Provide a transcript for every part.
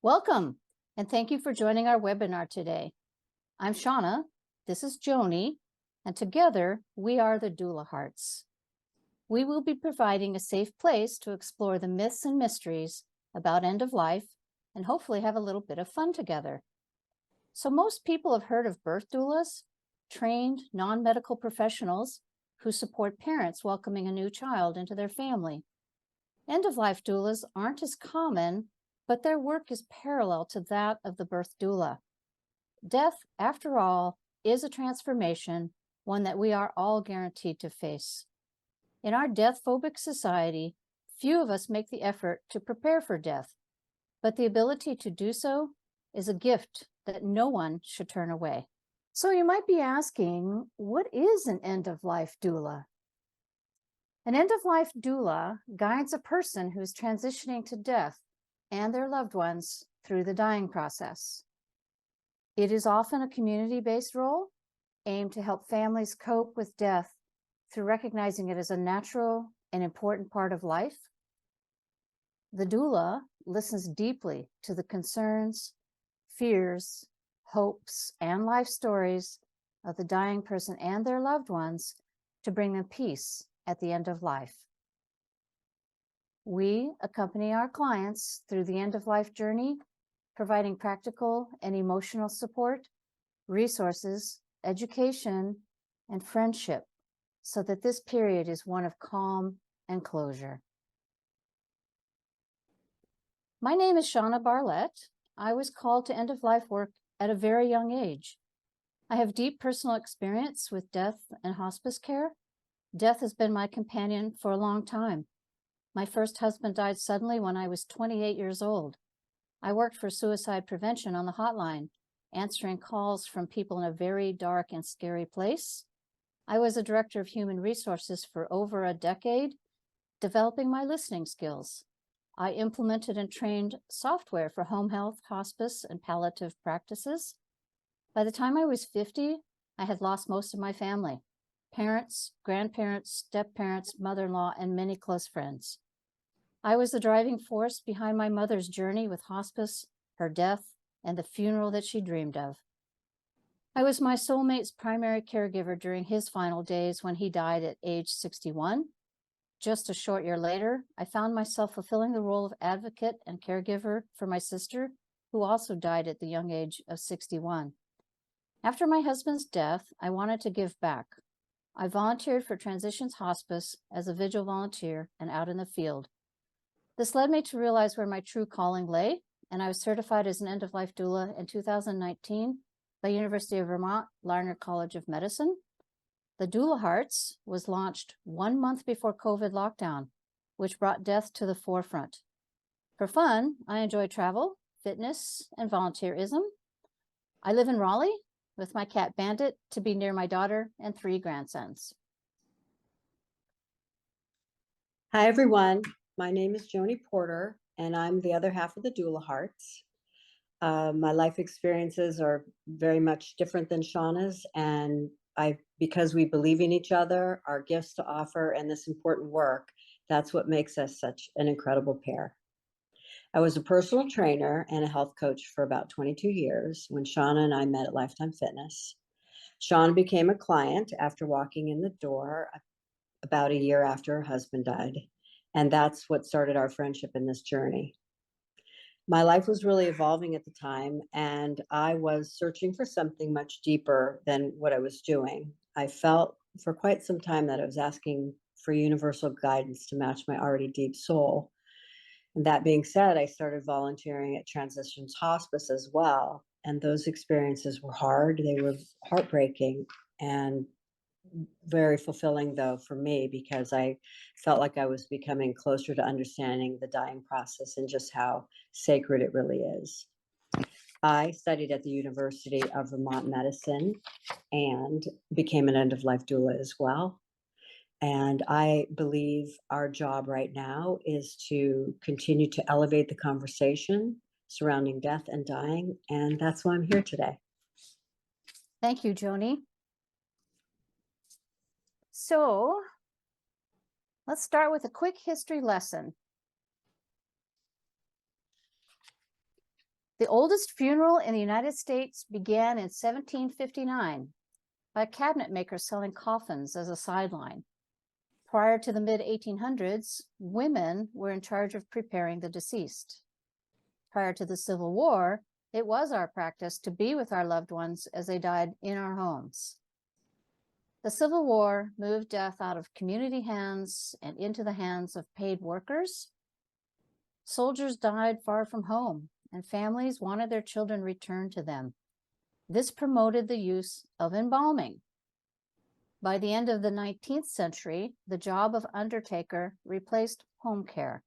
Welcome, and thank you for joining our webinar today. I'm Shauna, this is Joni, and together we are the Doula Hearts. We will be providing a safe place to explore the myths and mysteries about end of life and hopefully have a little bit of fun together. So most people have heard of birth doulas, trained non-medical professionals who support parents welcoming a new child into their family. End-of-life doulas aren't as common, but their work is parallel to that of the birth doula. Death, after all, is a transformation, one that we are all guaranteed to face. In our death-phobic society, few of us make the effort to prepare for death, but the ability to do so is a gift that no one should turn away. So you might be asking, what is an end-of-life doula? An end-of-life doula guides a person who is transitioning to death and their loved ones through the dying process. It is often a community-based role aimed to help families cope with death through recognizing it as a natural and important part of life. The doula listens deeply to the concerns, fears, hopes, and life stories of the dying person and their loved ones to bring them peace at the end of life. We accompany our clients through the end-of-life journey, providing practical and emotional support, resources, education, and friendship, so that this period is one of calm and closure. My name is Shauna Barlett. I was called to end-of-life work at a very young age. I have deep personal experience with death and hospice care. Death has been my companion for a long time. My first husband died suddenly when I was 28 years old. I worked for suicide prevention on the hotline, answering calls from people in a very dark and scary place. I was a director of human resources for over a decade, developing my listening skills. I implemented and trained software for home health, hospice, and palliative practices. By the time I was 50, I had lost most of my family: parents, grandparents, step-parents, mother-in-law, and many close friends. I was the driving force behind my mother's journey with hospice, her death, and the funeral that she dreamed of. I was my soulmate's primary caregiver during his final days when he died at age 61. Just a short year later, I found myself fulfilling the role of advocate and caregiver for my sister, who also died at the young age of 61. After my husband's death, I wanted to give back. I volunteered for Transitions Hospice as a vigil volunteer and out in the field. This led me to realize where my true calling lay, and I was certified as an end-of-life doula in 2019 by University of Vermont Larner College of Medicine. The Doula Hearts was launched 1 month before COVID lockdown, which brought death to the forefront. For fun, I enjoy travel, fitness, and volunteerism. I live in Raleigh with my cat Bandit to be near my daughter and 3 grandsons. Hi, everyone. My name is Joni Porter, and I'm the other half of the Doula Hearts. My life experiences are very much different than Shauna's, and because we believe in each other, our gifts to offer, and this important work, that's what makes us such an incredible pair. I was a personal trainer and a health coach for about 22 years when Shauna and I met at Lifetime Fitness. Shauna became a client after walking in the door about a year after her husband died. And that's what started our friendship in this journey. My life was really evolving at the time, and I was searching for something much deeper than what I was doing. I felt for quite some time that I was asking for universal guidance to match my already deep soul. And that being said, I started volunteering at Transitions Hospice as well. And those experiences were hard. They were heartbreaking and very fulfilling, though, for me, because I felt like I was becoming closer to understanding the dying process and just how sacred it really is. I studied at the University of Vermont Medicine and became an end-of-life doula as well. And I believe our job right now is to continue to elevate the conversation surrounding death and dying, and that's why I'm here today. Thank you, Joni. So let's start with a quick history lesson. The oldest funeral in the United States began in 1759 by a cabinet maker selling coffins as a sideline. Prior to the mid-1800s, women were in charge of preparing the deceased. Prior to the Civil War, it was our practice to be with our loved ones as they died in our homes. The Civil War moved death out of community hands and into the hands of paid workers. Soldiers died far from home, and families wanted their children returned to them. This promoted the use of embalming. By the end of the 19th century, the job of undertaker replaced home care.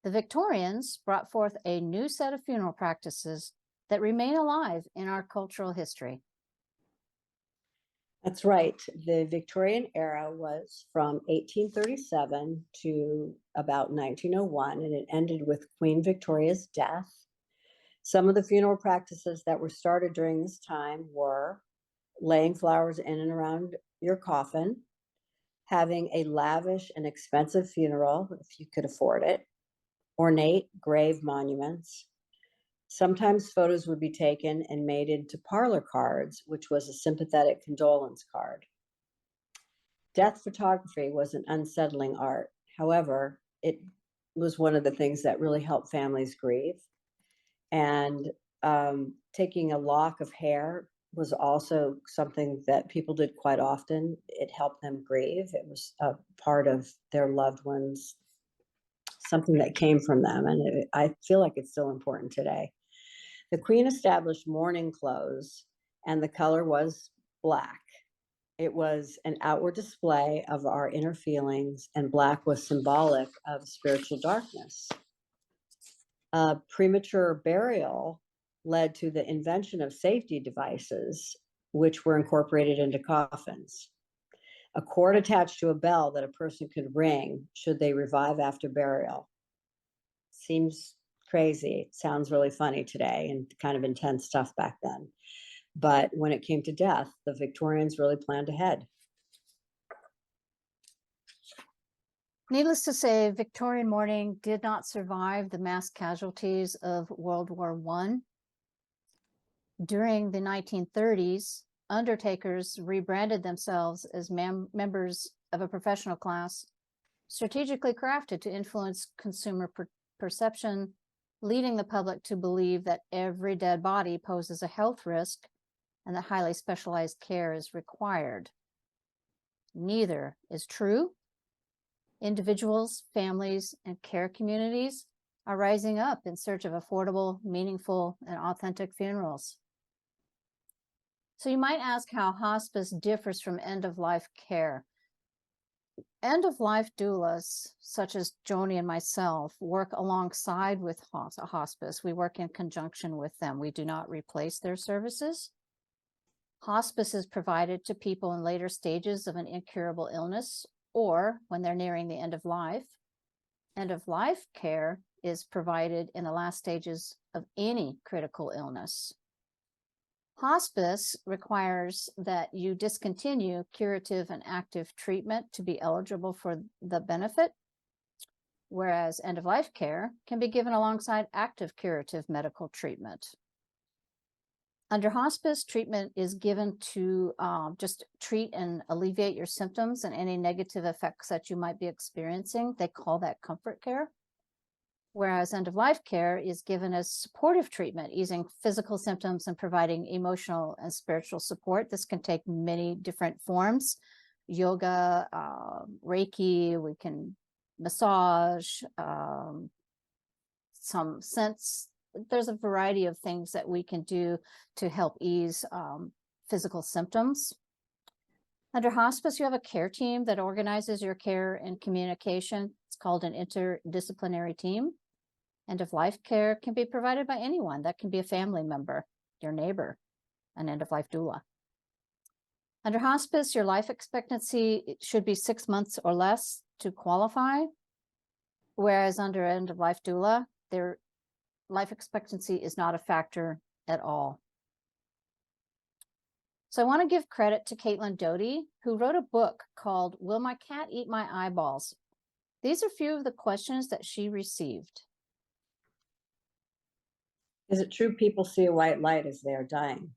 The Victorians brought forth a new set of funeral practices that remain alive in our cultural history. That's right. The Victorian era was from 1837 to about 1901, and it ended with Queen Victoria's death. Some of the funeral practices that were started during this time were laying flowers in and around your coffin, having a lavish and expensive funeral, if you could afford it, ornate grave monuments. Sometimes photos would be taken and made into parlor cards, which was a sympathetic condolence card. Death photography was an unsettling art. However, it was one of the things that really helped families grieve. And taking a lock of hair was also something that people did quite often. It helped them grieve. It was a part of their loved ones, something that came from them. And I feel like it's still important today. The Queen established mourning clothes, and the color was black. It was an outward display of our inner feelings, and black was symbolic of spiritual darkness. Premature burial led to the invention of safety devices, which were incorporated into coffins. A cord attached to a bell that a person could ring should they revive after burial. Seems crazy. It sounds really funny today and kind of intense stuff back then. But when it came to death, the Victorians really planned ahead. Needless to say, Victorian mourning did not survive the mass casualties of World War I. During the 1930s, undertakers rebranded themselves as members of a professional class strategically crafted to influence consumer perception, leading the public to believe that every dead body poses a health risk and that highly specialized care is required. Neither is true. Individuals, families, and care communities are rising up in search of affordable, meaningful, and authentic funerals. So you might ask how hospice differs from end-of-life care. End-of-life doulas, such as Joni and myself, work alongside with hospice. We work in conjunction with them. We do not replace their services. Hospice is provided to people in later stages of an incurable illness or when they're nearing the end of life. End-of-life care is provided in the last stages of any critical illness. Hospice requires that you discontinue curative and active treatment to be eligible for the benefit, whereas end-of-life care can be given alongside active curative medical treatment. Under hospice, treatment is given to just treat and alleviate your symptoms and any negative effects that you might be experiencing. They call that comfort care. Whereas end-of-life care is given as supportive treatment, easing physical symptoms and providing emotional and spiritual support. This can take many different forms: yoga, Reiki, we can massage, some sense. There's a variety of things that we can do to help ease physical symptoms. Under hospice, you have a care team that organizes your care and communication. It's called an interdisciplinary team. End-of-life care can be provided by anyone. That can be a family member, your neighbor, an end-of-life doula. Under hospice, your life expectancy should be 6 months or less to qualify, whereas under end-of-life doula, their life expectancy is not a factor at all. So I want to give credit to Caitlin Doty, who wrote a book called Will My Cat Eat My Eyeballs? These are a few of the questions that she received. Is it true people see a white light as they are dying?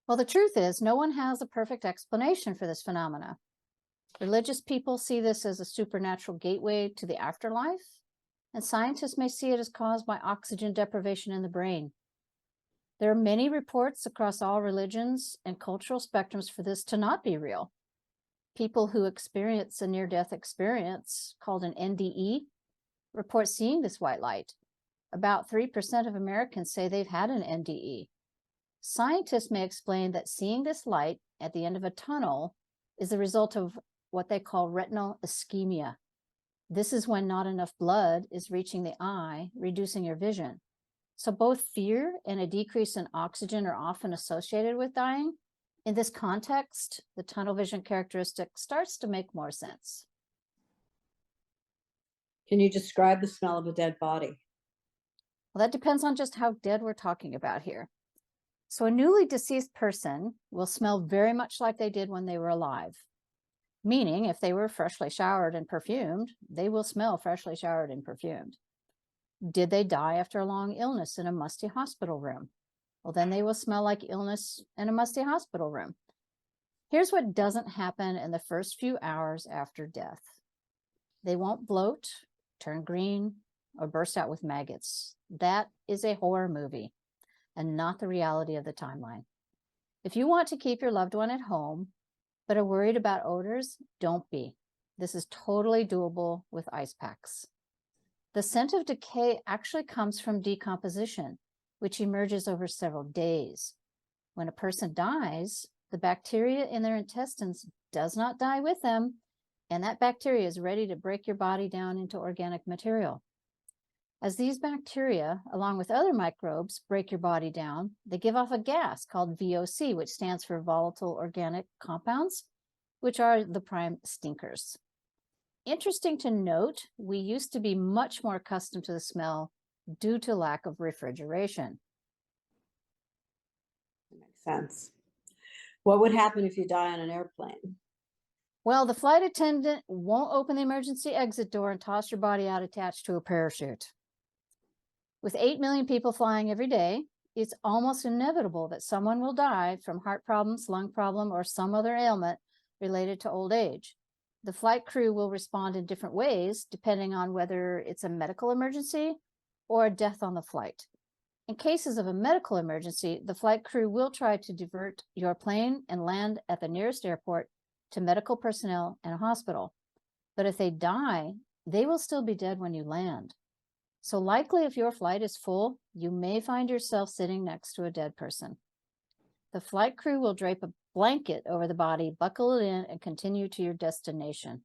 Well, the truth is, no one has a perfect explanation for this phenomena. Religious people see this as a supernatural gateway to the afterlife, and scientists may see it as caused by oxygen deprivation in the brain. There are many reports across all religions and cultural spectrums for this to not be real. People who experience a near-death experience, called an NDE, report seeing this white light. About 3% of Americans say they've had an NDE. Scientists may explain that seeing this light at the end of a tunnel is the result of what they call retinal ischemia. This is when not enough blood is reaching the eye, reducing your vision. So both fear and a decrease in oxygen are often associated with dying. In this context, the tunnel vision characteristic starts to make more sense. Can you describe the smell of a dead body? Well, that depends on just how dead we're talking about here. So a newly deceased person will smell very much like they did when they were alive. Meaning, if they were freshly showered and perfumed, they will smell freshly showered and perfumed. Did they die after a long illness in a musty hospital room? Well, then they will smell like illness in a musty hospital room. Here's what doesn't happen in the first few hours after death. They won't bloat, turn green, or burst out with maggots. That is a horror movie and not the reality of the timeline. If you want to keep your loved one at home, but are worried about odors, don't be. This is totally doable with ice packs. The scent of decay actually comes from decomposition, which emerges over several days. When a person dies, the bacteria in their intestines does not die with them, and that bacteria is ready to break your body down into organic material. As these bacteria, along with other microbes, break your body down, they give off a gas called VOC, which stands for volatile organic compounds, which are the prime stinkers. Interesting to note, we used to be much more accustomed to the smell due to lack of refrigeration. That makes sense. What would happen if you die on an airplane? Well, the flight attendant won't open the emergency exit door and toss your body out attached to a parachute. With 8 million people flying every day, it's almost inevitable that someone will die from heart problems, lung problem, or some other ailment related to old age. The flight crew will respond in different ways, depending on whether it's a medical emergency or a death on the flight. In cases of a medical emergency, the flight crew will try to divert your plane and land at the nearest airport to medical personnel and a hospital. But if they die, they will still be dead when you land. So likely if your flight is full, you may find yourself sitting next to a dead person. The flight crew will drape a blanket over the body, buckle it in, and continue to your destination.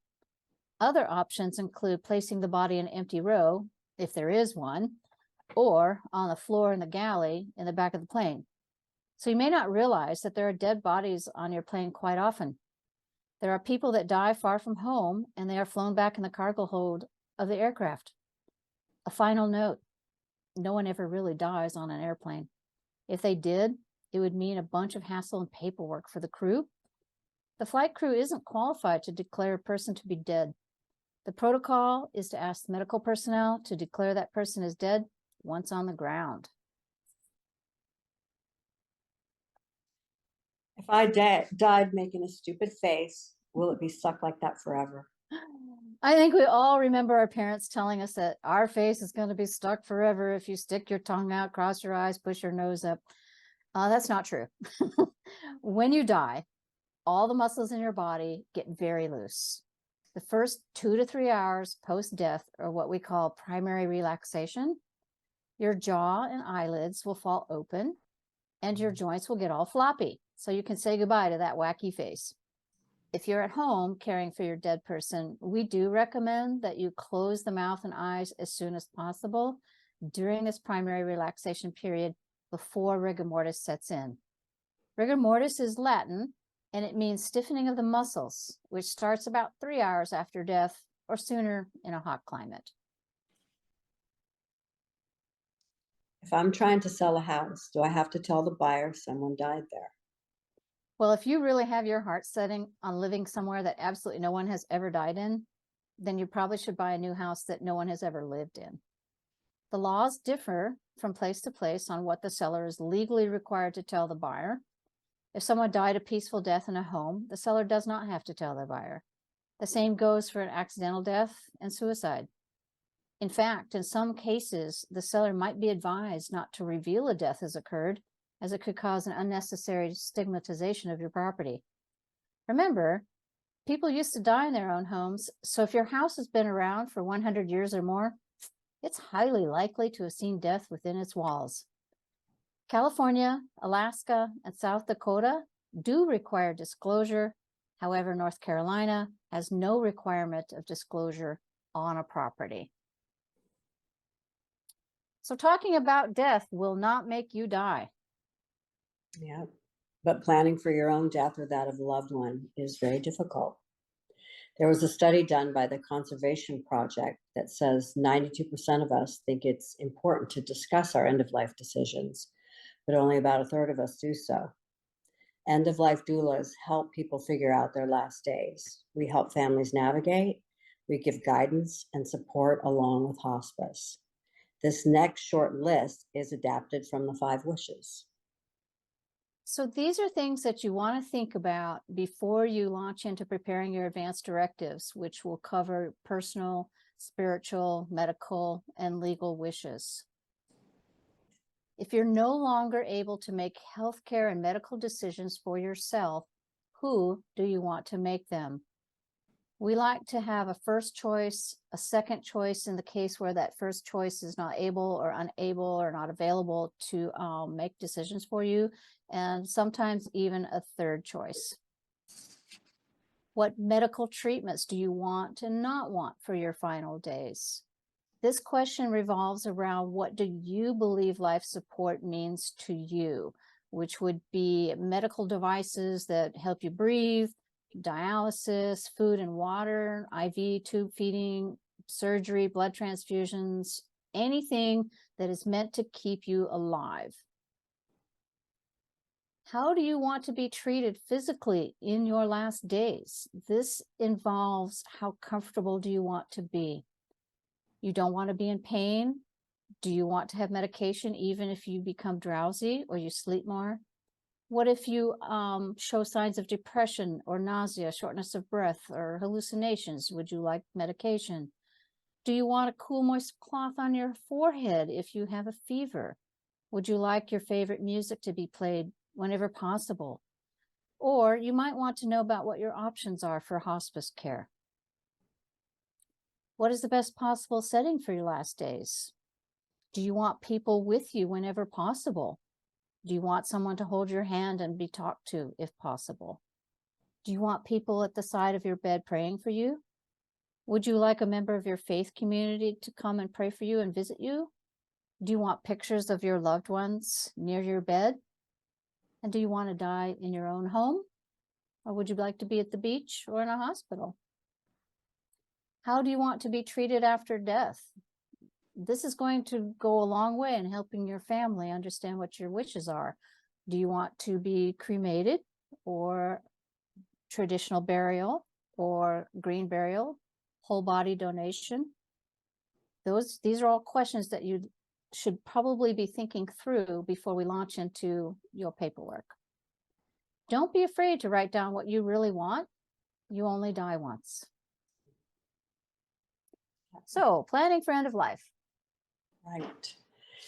Other options include placing the body in an empty row, if there is one, or on the floor in the galley in the back of the plane. So you may not realize that there are dead bodies on your plane quite often. There are people that die far from home, and they are flown back in the cargo hold of the aircraft. A final note, no one ever really dies on an airplane. If they did, it would mean a bunch of hassle and paperwork for the crew. The flight crew isn't qualified to declare a person to be dead. The protocol is to ask medical personnel to declare that person is dead once on the ground. If I died making a stupid face, will it be stuck like that forever? I think we all remember our parents telling us that our face is going to be stuck forever if you stick your tongue out, cross your eyes, push your nose up. That's not true. When you die, all the muscles in your body get very loose. The first 2 to 3 hours post-death are what we call primary relaxation. Your jaw and eyelids will fall open, and your joints will get all floppy, so you can say goodbye to that wacky face. If you're at home caring for your dead person, we do recommend that you close the mouth and eyes as soon as possible during this primary relaxation period before rigor mortis sets in. Rigor mortis is Latin, and it means stiffening of the muscles, which starts about 3 hours after death or sooner in a hot climate. If I'm trying to sell a house, do I have to tell the buyer someone died there? Well, if you really have your heart setting on living somewhere that absolutely no one has ever died in, then you probably should buy a new house that no one has ever lived in. The laws differ from place to place on what the seller is legally required to tell the buyer. If someone died a peaceful death in a home, the seller does not have to tell the buyer. The same goes for an accidental death and suicide. In fact, in some cases, the seller might be advised not to reveal a death has occurred, as it could cause an unnecessary stigmatization of your property. Remember, people used to die in their own homes, so if your house has been around for 100 years or more, it's highly likely to have seen death within its walls. California, Alaska, and South Dakota do require disclosure. However, North Carolina has no requirement of disclosure on a property. So talking about death will not make you die. Yeah, but planning for your own death or that of a loved one is very difficult. There was a study done by the Conservation Project that says 92% of us think it's important to discuss our end-of-life decisions, but only about a third of us do so. End-of-life doulas help people figure out their last days. We help families navigate. We give guidance and support along with hospice. This next short list is adapted from the 5 wishes. So these are things that you want to think about before you launch into preparing your advance directives, which will cover personal, spiritual, medical, and legal wishes. If you're no longer able to make healthcare and medical decisions for yourself, who do you want to make them? We like to have a first choice, a second choice in the case where that first choice is not able or unable or not available to make decisions for you, and sometimes even a third choice. What medical treatments do you want and not want for your final days? This question revolves around what do you believe life support means to you, which would be medical devices that help you breathe, dialysis, food and water, IV tube feeding, surgery, blood transfusions, anything that is meant to keep you alive. How do you want to be treated physically in your last days? This involves how comfortable do you want to be? You don't want to be in pain? Do you want to have medication even if you become drowsy or you sleep more? What if you show signs of depression or nausea, shortness of breath, or hallucinations? Would you like medication? Do you want a cool, moist cloth on your forehead if you have a fever? Would you like your favorite music to be played whenever possible? Or you might want to know about what your options are for hospice care. What is the best possible setting for your last days? Do you want people with you whenever possible? Do you want someone to hold your hand and be talked to if possible? Do you want people at the side of your bed praying for you? Would you like a member of your faith community to come and pray for you and visit you? Do you want pictures of your loved ones near your bed? And do you want to die in your own home? Or would you like to be at the beach or in a hospital? How do you want to be treated after death? This is going to go a long way in helping your family understand what your wishes are. Do you want to be cremated or traditional burial or green burial, whole body donation? These are all questions that you should probably be thinking through before we launch into your paperwork. Don't be afraid to write down what you really want. You only die once. So, planning for end of life. Right.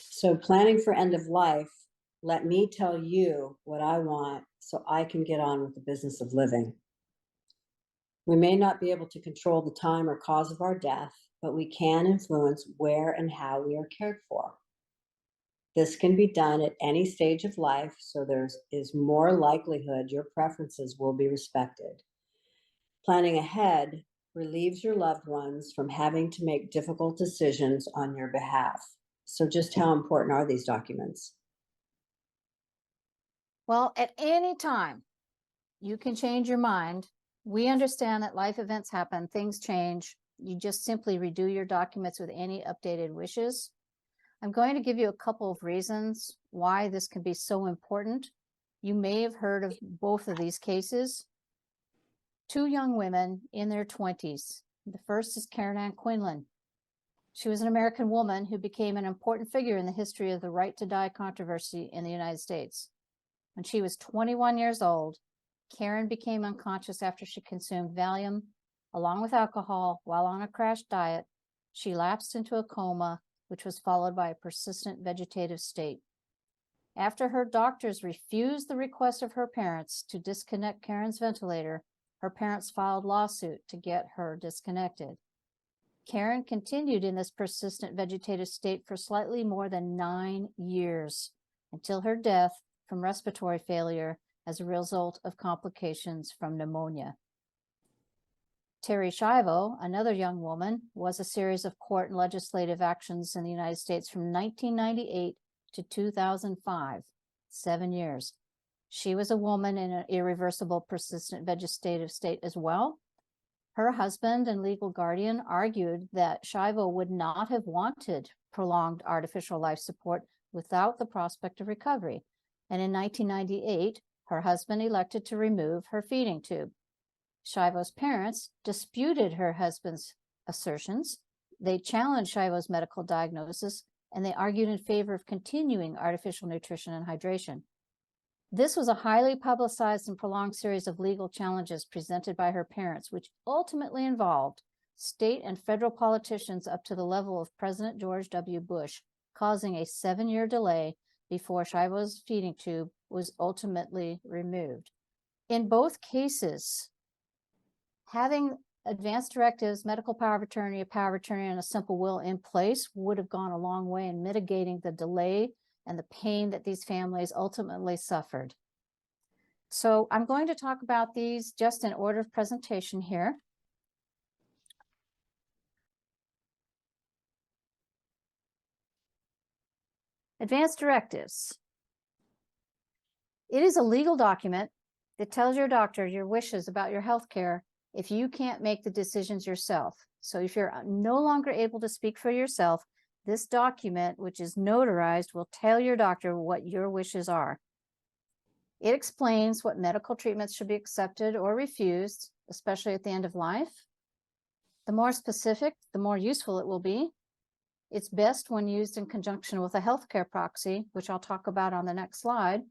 So planning for end of life, let me tell you what I want so I can get on with the business of living. We may not be able to control the time or cause of our death, but we can influence where and how we are cared for. This can be done at any stage of life, so there is more likelihood your preferences will be respected. Planning ahead relieves your loved ones from having to make difficult decisions on your behalf. So just how important are these documents? Well, at any time, you can change your mind. We understand that life events happen, things change. You just simply redo your documents with any updated wishes. I'm going to give you a couple of reasons why this can be so important. You may have heard of both of these cases. 2 young women in their 20s. The first is Karen Ann Quinlan. She was an American woman who became an important figure in the history of the right to die controversy in the United States. When she was 21 years old, Karen became unconscious after she consumed Valium along with alcohol while on a crash diet. She lapsed into a coma, which was followed by a persistent vegetative state. After her doctors refused the request of her parents to disconnect Karen's ventilator, her parents filed lawsuit to get her disconnected. Karen continued in this persistent vegetative state for slightly more than 9 years until her death from respiratory failure as a result of complications from pneumonia. Terri Schiavo, another young woman, was a series of court and legislative actions in the United States from 1998 to 2005, 7 years. She was a woman in an irreversible persistent vegetative state as well. Her husband and legal guardian argued that Schiavo would not have wanted prolonged artificial life support without the prospect of recovery. And in 1998, her husband elected to remove her feeding tube. Schiavo's parents disputed her husband's assertions. They challenged Schiavo's medical diagnosis, and they argued in favor of continuing artificial nutrition and hydration. This was a highly publicized and prolonged series of legal challenges presented by her parents, which ultimately involved state and federal politicians up to the level of President George W. Bush, causing a 7-year delay before Schiavo's feeding tube was ultimately removed. In both cases, having advanced directives, medical power of attorney, a power of attorney, and a simple will in place would have gone a long way in mitigating the delay and the pain that these families ultimately suffered. So I'm going to talk about these just in order of presentation here. Advanced directives. It is a legal document that tells your doctor your wishes about your health care if you can't make the decisions yourself. So if you're no longer able to speak for yourself, this document, which is notarized, will tell your doctor what your wishes are. It explains what medical treatments should be accepted or refused, especially at the end of life. The more specific, the more useful it will be. It's best when used in conjunction with a healthcare proxy, which I'll talk about on the next slide,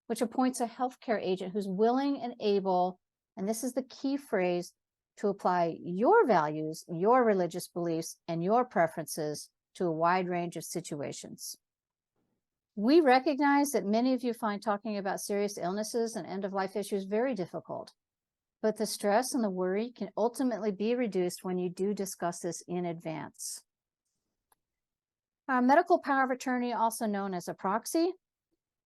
which appoints a healthcare agent who's willing and able, and this is the key phrase, to apply your values, your religious beliefs, and your preferences to a wide range of situations. We recognize that many of you find talking about serious illnesses and end-of-life issues very difficult, but the stress and the worry can ultimately be reduced when you do discuss this in advance. Our medical power of attorney, also known as a proxy,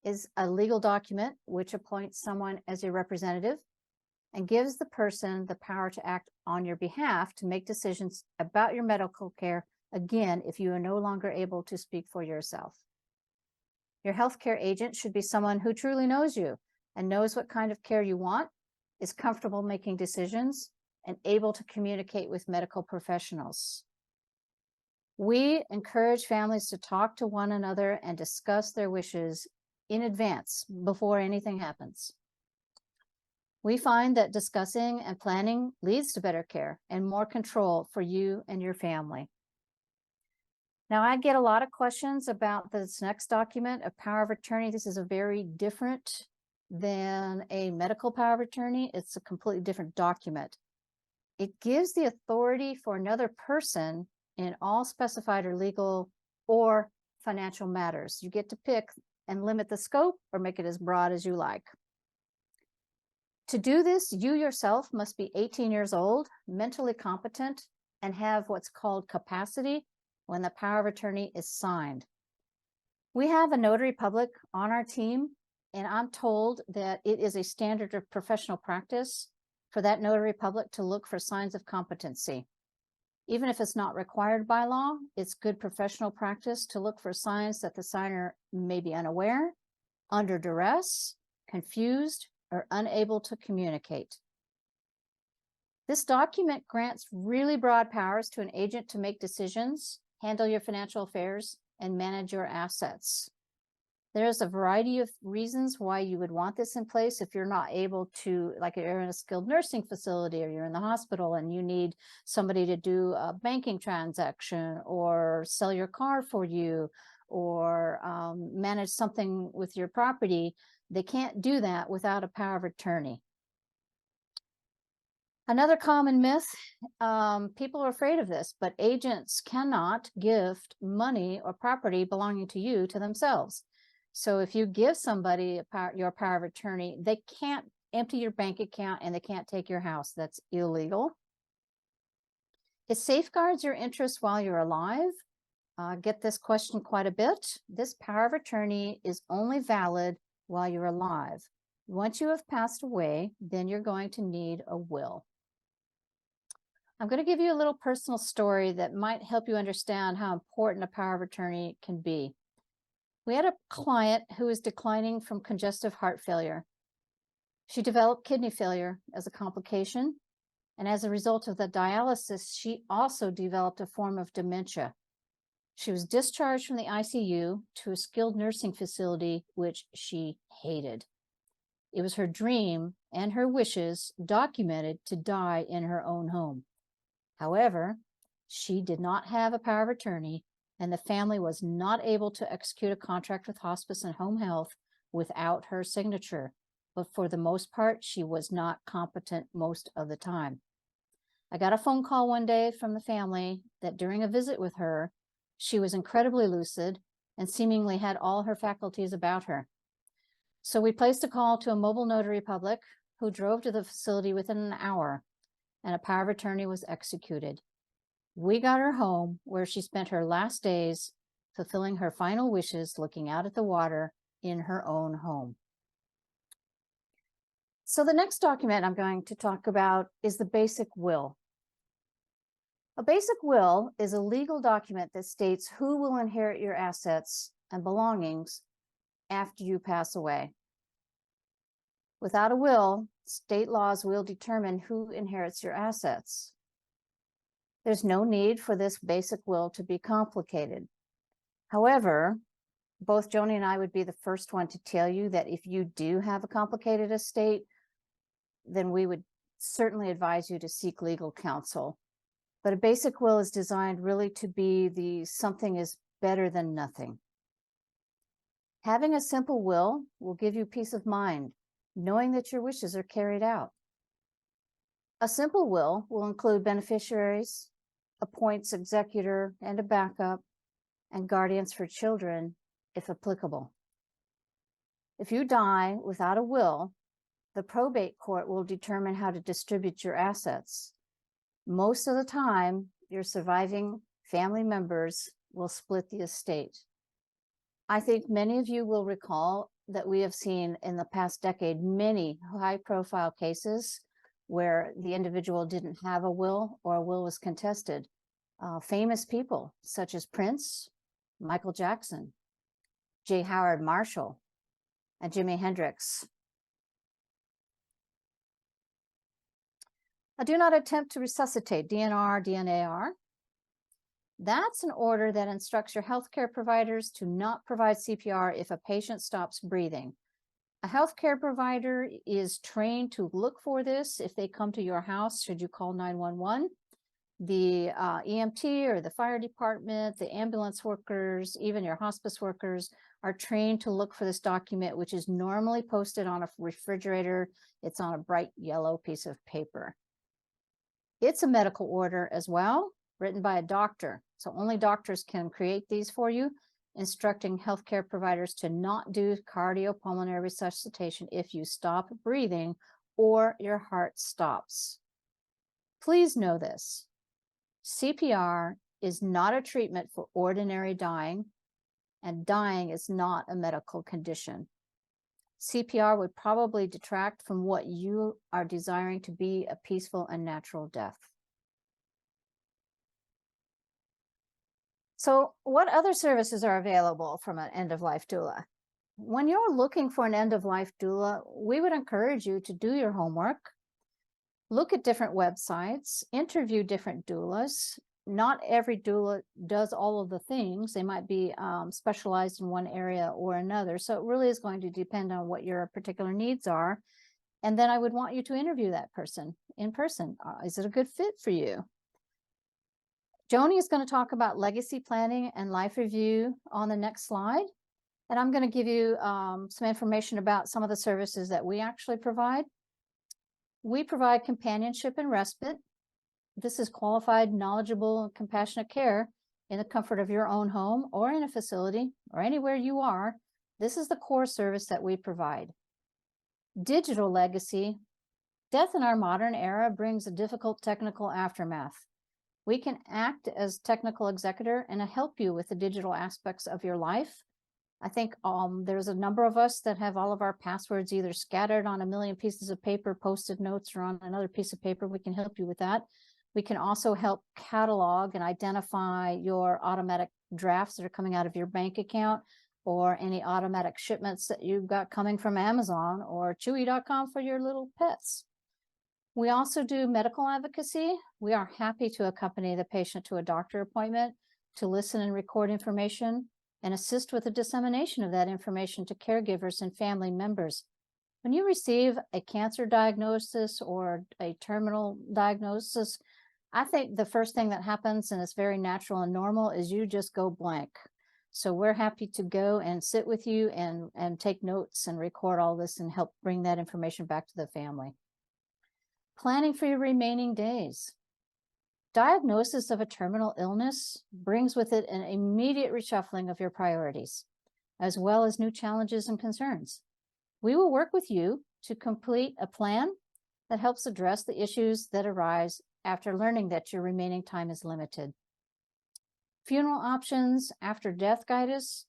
is a legal document which appoints someone as a representative and gives the person the power to act on your behalf to make decisions about your medical care, again, if you are no longer able to speak for yourself. Your healthcare agent should be someone who truly knows you and knows what kind of care you want, is comfortable making decisions, and able to communicate with medical professionals. We encourage families to talk to one another and discuss their wishes in advance before anything happens. We find that discussing and planning leads to better care and more control for you and your family. Now, I get a lot of questions about this next document, a power of attorney. This is a very different than a medical power of attorney. It's a completely different document. It gives the authority for another person in all specified or legal or financial matters. You get to pick and limit the scope or make it as broad as you like. To do this, you yourself must be 18 years old, mentally competent, and have what's called capacity when the power of attorney is signed. We have a notary public on our team, and I'm told that it is a standard of professional practice for that notary public to look for signs of competency. Even if it's not required by law, it's good professional practice to look for signs that the signer may be unaware, under duress, confused, or unable to communicate. This document grants really broad powers to an agent to make decisions, handle your financial affairs, and manage your assets. There's a variety of reasons why you would want this in place if you're not able to, like you're in a skilled nursing facility or you're in the hospital and you need somebody to do a banking transaction or sell your car for you or manage something with your property. They can't do that without a power of attorney. Another common myth, people are afraid of this, but agents cannot gift money or property belonging to you to themselves. So if you give somebody your power of attorney, they can't empty your bank account and they can't take your house. That's illegal. It safeguards your interests while you're alive. Get this question quite a bit. This power of attorney is only valid while you're alive. Once you have passed away, then you're going to need a will. I'm going to give you a little personal story that might help you understand how important a power of attorney can be. We had a client who was declining from congestive heart failure. She developed kidney failure as a complication, and as a result of the dialysis, she also developed a form of dementia. She was discharged from the ICU to a skilled nursing facility, which she hated. It was her dream and her wishes documented to die in her own home. However, she did not have a power of attorney, and the family was not able to execute a contract with hospice and home health without her signature. But for the most part, she was not competent most of the time. I got a phone call one day from the family that during a visit with her, she was incredibly lucid and seemingly had all her faculties about her. So we placed a call to a mobile notary public who drove to the facility within an hour, and a power of attorney was executed. We got her home where she spent her last days fulfilling her final wishes, looking out at the water in her own home. So the next document I'm going to talk about is the basic will. A basic will is a legal document that states who will inherit your assets and belongings after you pass away. Without a will, state laws will determine who inherits your assets. There's no need for this basic will to be complicated. However, both Joni and I would be the first one to tell you that if you do have a complicated estate, then we would certainly advise you to seek legal counsel. But a basic will is designed really to be the something is better than nothing. Having a simple will give you peace of mind, knowing that your wishes are carried out. A simple will include beneficiaries, appoints executor and a backup, and guardians for children, if applicable. If you die without a will, the probate court will determine how to distribute your assets. Most of the time, your surviving family members will split the estate. I think many of you will recall that we have seen in the past decade many high-profile cases where the individual didn't have a will or a will was contested. Famous people such as Prince, Michael Jackson, J. Howard Marshall, and Jimi Hendrix. Do not attempt to resuscitate, DNR, DNAR. That's an order that instructs your healthcare providers to not provide CPR if a patient stops breathing. A healthcare provider is trained to look for this if they come to your house, should you call 911. The EMT or the fire department, the ambulance workers, even your hospice workers are trained to look for this document, which is normally posted on a refrigerator. It's on a bright yellow piece of paper. It's a medical order as well, written by a doctor. So only doctors can create these for you, instructing healthcare providers to not do cardiopulmonary resuscitation if you stop breathing or your heart stops. Please know this. CPR is not a treatment for ordinary dying, and dying is not a medical condition. CPR would probably detract from what you are desiring to be a peaceful and natural death. So what other services are available from an end-of-life doula? When you're looking for an end-of-life doula, we would encourage you to do your homework, look at different websites, interview different doulas, not every doula does all of the things. They might be specialized in one area or another. So it really is going to depend on what your particular needs are. And then I would want you to interview that person in person. Is it a good fit for you? Joni is going to talk about legacy planning and life review on the next slide. And I'm going to give you some information about some of the services that we actually provide. We provide companionship and respite. This is qualified, knowledgeable, and compassionate care in the comfort of your own home or in a facility or anywhere you are. This is the core service that we provide. Digital legacy. Death in our modern era brings a difficult technical aftermath. We can act as technical executor and help you with the digital aspects of your life. I think there's a number of us that have all of our passwords either scattered on a million pieces of paper, Post-it notes, or on another piece of paper. We can help you with that. We can also help catalog and identify your automatic drafts that are coming out of your bank account, or any automatic shipments that you've got coming from Amazon or Chewy.com for your little pets. We also do medical advocacy. We are happy to accompany the patient to a doctor appointment, to listen and record information, and assist with the dissemination of that information to caregivers and family members. When you receive a cancer diagnosis or a terminal diagnosis, I think the first thing that happens, and it's very natural and normal, is you just go blank. So we're happy to go and sit with you and take notes and record all this and help bring that information back to the family. Planning for your remaining days. Diagnosis of a terminal illness brings with it an immediate reshuffling of your priorities, as well as new challenges and concerns. We will work with you to complete a plan that helps address the issues that arise after learning that your remaining time is limited. Funeral options after death guidance.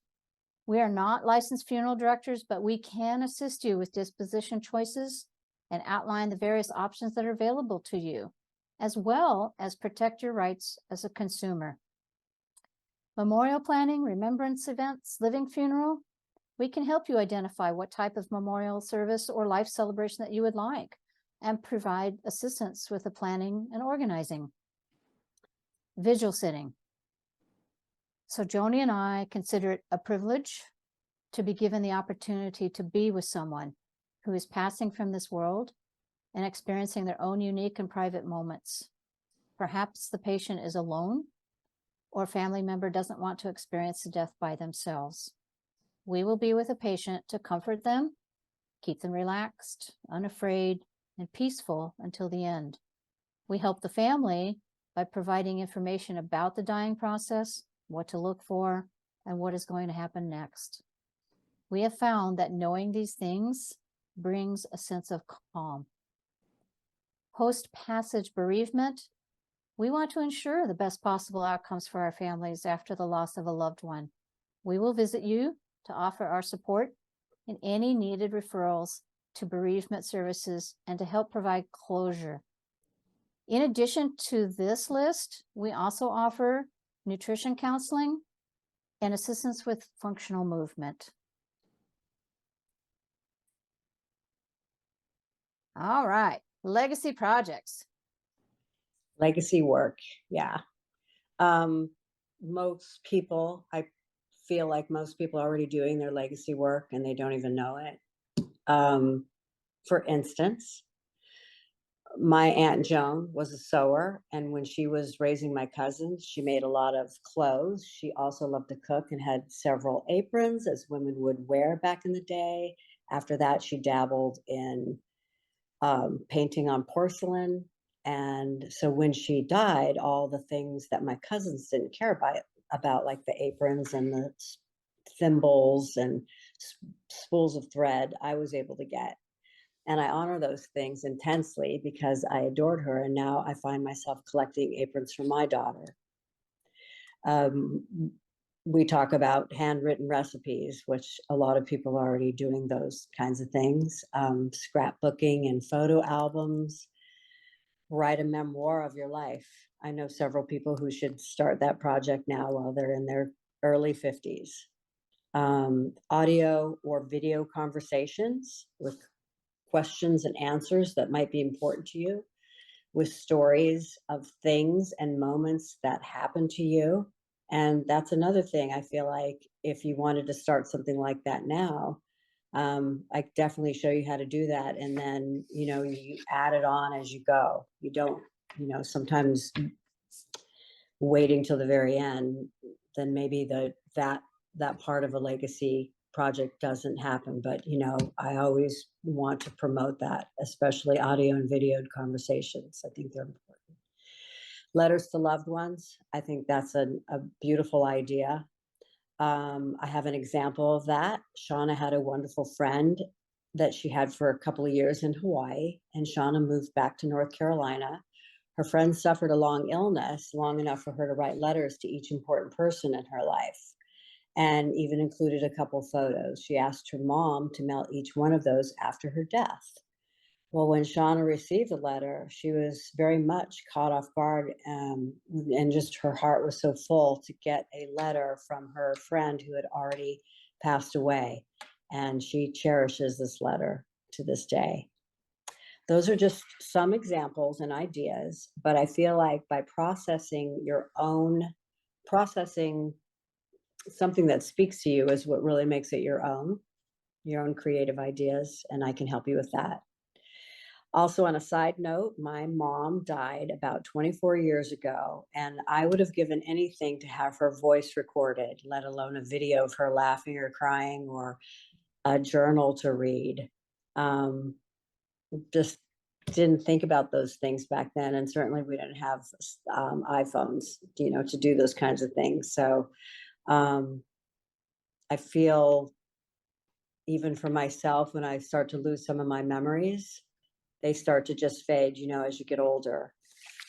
We are not licensed funeral directors, but we can assist you with disposition choices and outline the various options that are available to you, as well as protect your rights as a consumer. Memorial planning, remembrance events, living funeral. We can help you identify what type of memorial service or life celebration that you would like and provide assistance with the planning and organizing. Vigil sitting. So Joni and I consider it a privilege to be given the opportunity to be with someone who is passing from this world and experiencing their own unique and private moments. Perhaps the patient is alone, or a family member doesn't want to experience the death by themselves. We will be with a patient to comfort them, keep them relaxed, unafraid, and peaceful until the end. We help the family by providing information about the dying process, what to look for, and what is going to happen next. We have found that knowing these things brings a sense of calm. Post-passage bereavement. We want to ensure the best possible outcomes for our families after the loss of a loved one. We will visit you to offer our support in any needed referrals to bereavement services and to help provide closure. In addition to this list, we also offer nutrition counseling and assistance with functional movement. All right, legacy projects. Legacy work, yeah. Most people, I feel like most people are already doing their legacy work and they don't even know it. For instance, my Aunt Joan was a sewer, and when she was raising my cousins, she made a lot of clothes. She also loved to cook and had several aprons, as women would wear back in the day. After that, she dabbled in painting on porcelain. And so when she died, all the things that my cousins didn't care about, like the aprons and the thimbles and spools of thread, I was able to get. And I honor those things intensely because I adored her. And now I find myself collecting aprons for my daughter. We talk about handwritten recipes, which a lot of people are already doing those kinds of things. Scrapbooking and photo albums. Write a memoir of your life. I know several people who should start that project now while they're in their early 50s. Audio or video conversations with questions and answers that might be important to you. with stories of things and moments that happened to you. And that's another thing I feel like if you wanted to start something like that now, I definitely show you how to do that. And then, you add it on as you go. You don't, sometimes waiting till the very end, then maybe that part of a legacy project doesn't happen. But I always want to promote that, especially audio and videoed conversations. I think they're important. Letters to loved ones. I think that's a beautiful idea. I have an example of that. Shauna had a wonderful friend that she had for a couple of years in Hawaii, and Shauna moved back to North Carolina. Her friend suffered a long illness, long enough for her to write letters to each important person in her life, and even included a couple photos. She asked her mom to mail each one of those after her death. Well, when Shauna received the letter, she was very much caught off guard, and just her heart was so full to get a letter from her friend who had already passed away. And she cherishes this letter to this day. Those are just some examples and ideas, but I feel like by processing something that speaks to you is what really makes it your own creative ideas, and I can help you with that. Also, on a side note, my mom died about 24 years ago, and I would have given anything to have her voice recorded, let alone a video of her laughing or crying or a journal to read. Just didn't think about those things back then, and certainly we didn't have iPhones, to do those kinds of things. So I feel, even for myself, when I start to lose some of my memories, they start to just fade, as you get older,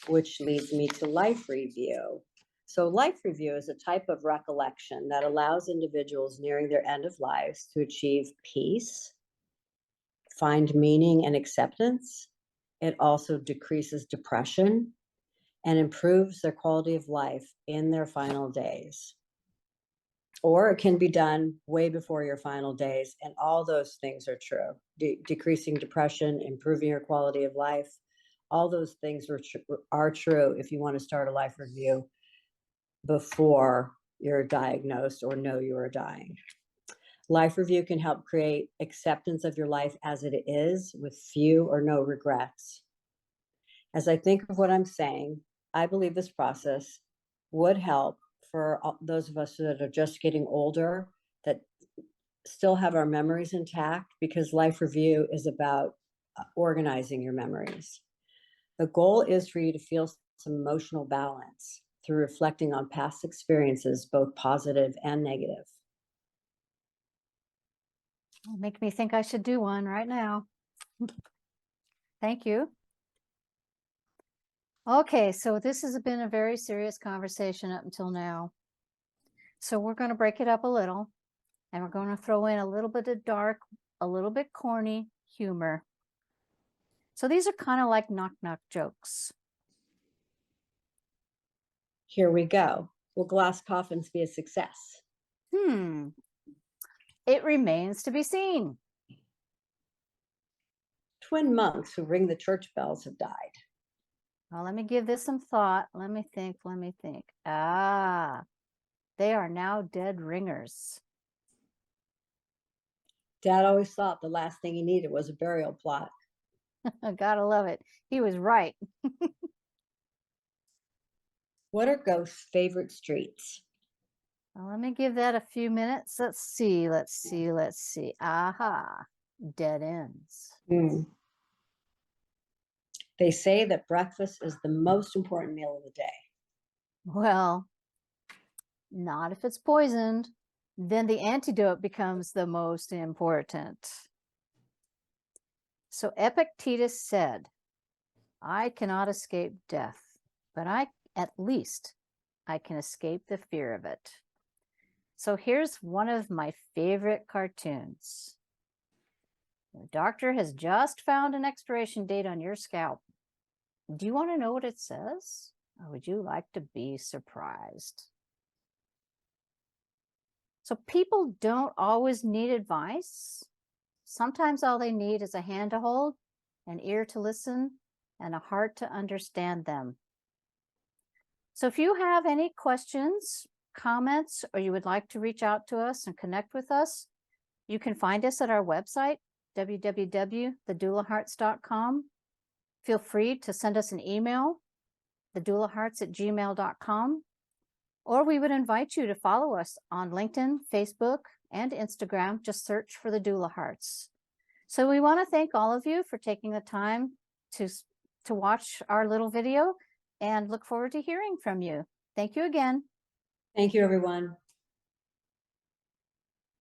which leads me to life review. So life review is a type of recollection that allows individuals nearing their end of lives to achieve peace, find meaning and acceptance. It also decreases depression and improves their quality of life in their final days. Or it can be done way before your final days, and all those things are true. Decreasing depression, improving your quality of life, all those things are true if you want to start a life review before you're diagnosed or know you are dying. Life review can help create acceptance of your life as it is, with few or no regrets. As I think of what I'm saying, I believe this process would help for those of us that are just getting older, that still have our memories intact, because life review is about organizing your memories. The goal is for you to feel some emotional balance through reflecting on past experiences, both positive and negative. Make me think I should do one right now. Thank you. Okay, so this has been a very serious conversation up until now. So we're going to break it up a little, and we're going to throw in a little bit of dark, a little bit corny humor. So these are kind of like knock-knock jokes. Here we go. Will glass coffins be a success? It remains to be seen. Twin monks who ring the church bells have died. Well, let me give this some thought. Let me think. Ah, they are now dead ringers. Dad always thought the last thing he needed was a burial plot. Gotta love it. He was right. What are ghosts' favorite streets? Well, let me give that a few minutes. Let's see. Aha, dead ends. They say that breakfast is the most important meal of the day. Well, not if it's poisoned. Then the antidote becomes the most important. So Epictetus said, I cannot escape death, but at least I can escape the fear of it. So here's one of my favorite cartoons. The doctor has just found an expiration date on your scalp. Do you want to know what it says? Or would you like to be surprised? So people don't always need advice. Sometimes all they need is a hand to hold, an ear to listen, and a heart to understand them. So if you have any questions, comments, or you would like to reach out to us and connect with us, you can find us at our website, www.thedoulahearts.com. Feel free to send us an email, thedoulahearts@gmail.com, or we would invite you to follow us on LinkedIn, Facebook, and Instagram. Just search for the Doula Hearts. So we want to thank all of you for taking the time to watch our little video and look forward to hearing from you. Thank you again. Thank you, everyone.